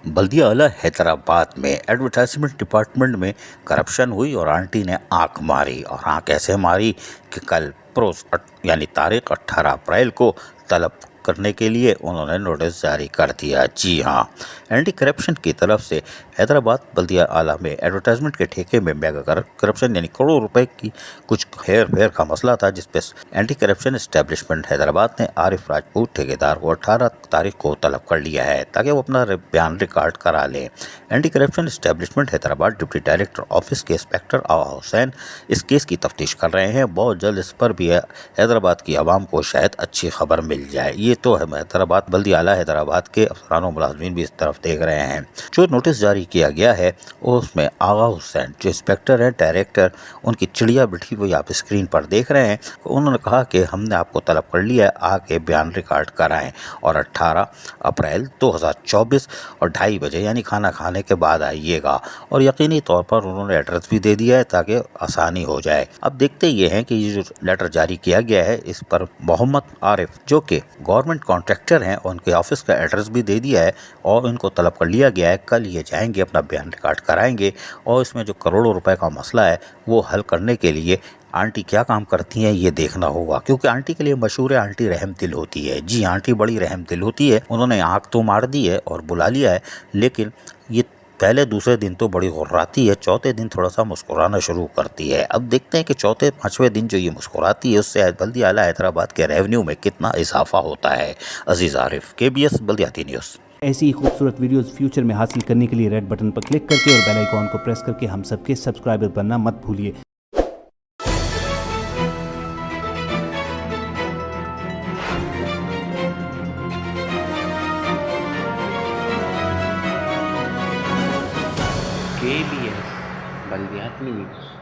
बल्दिया आला हैदराबाद में advertisement department में करप्शन हुई और आंटी ने आंख मारी। और आंख ऐसे मारी कि कल यानी तारीख 18 अप्रैल को तलब करने के लिए उन्होंने नोटिस जारी कर दिया। जी हाँ, एंटी करप्शन की तरफ से हैदराबाद बल्दिया आला में एडवर्टाइजमेंट के ठेके में मेगा करप्शन यानी करोड़ों रुपए की कुछ हेर फेर का मसला था, जिसपे एंटी करप्शन एस्टेब्लिशमेंट हैदराबाद ने आरिफ राजपूत ठेकेदार को 18 तारीख को तलब कर लिया है ताकि वो अपना बयान रिकॉर्ड करा ले। Anti corruption establishment Hyderabad deputy director office के इंस्पेक्टर आवा हुसैन इस केस की तफ्तीश कर रहे हैं। बहुत जल्द इस पर भी हैदराबाद की आवाम को शायद अच्छी खबर मिल जाए। ये तो है हैदराबाद बल्दिया आला हैदराबाद के अफसरान और मुलाजमीन भी इस तरफ देख रहे हैं। जो नोटिस जारी किया गया है उसमें आगा हुसैन जो इंस्पेक्टर है डायरेक्टर, उनकी चिड़िया बिठी हुई आप स्क्रीन पर देख रहे हैं। उन्होंने कहा कि हमने आपको तलब कर लिया है, आके बयान रिकॉर्ड कराएं और 18 अप्रैल 2024 और 2:30 बजे यानी खाना खाने के बाद आइएगा। और यकीनी तौर पर उन्होंने एड्रेस भी दे दिया है ताकि आसानी हो जाए। अब देखते ये हैं कि ये जो लेटर जारी किया गया है इस पर मोहम्मद आरिफ जो कि गवर्नमेंट कॉन्ट्रैक्टर हैं, उनके ऑफिस का एड्रेस भी दे दिया है और इनको तलब कर लिया गया है। कल ये जाएंगे अपना बयान रिकॉर्ड कराएंगे और इसमें जो करोड़ों रुपए का मसला है वो हल करने के लिए आंटी क्या काम करती हैं ये देखना होगा, क्योंकि आंटी के लिए मशहूर है आंटी रहम दिल होती है। जी, आंटी बड़ी रहम दिल होती है। उन्होंने आँख तो मार दी है और बुला लिया है, लेकिन ये पहले दूसरे दिन तो बड़ी गुर्राती है, चौथे दिन थोड़ा सा मुस्कुराना शुरू करती है। अब देखते हैं कि चौथे पाँचवें दिन जो ये मुस्कुराती है उससे बल्दिया आला हैदराबाद के रेवेन्यू में कितना इजाफा होता है। अजीज आरिफ, KBS बल्दियाती न्यूज़। ऐसी ही खूबसूरत वीडियोस फ्यूचर में हासिल करने के लिए रेड बटन पर क्लिक करके और बेल आइकॉन को प्रेस करके हम सबके सब्सक्राइबर बनना मत भूलिए। KBS बल्दियाती न्यूज़।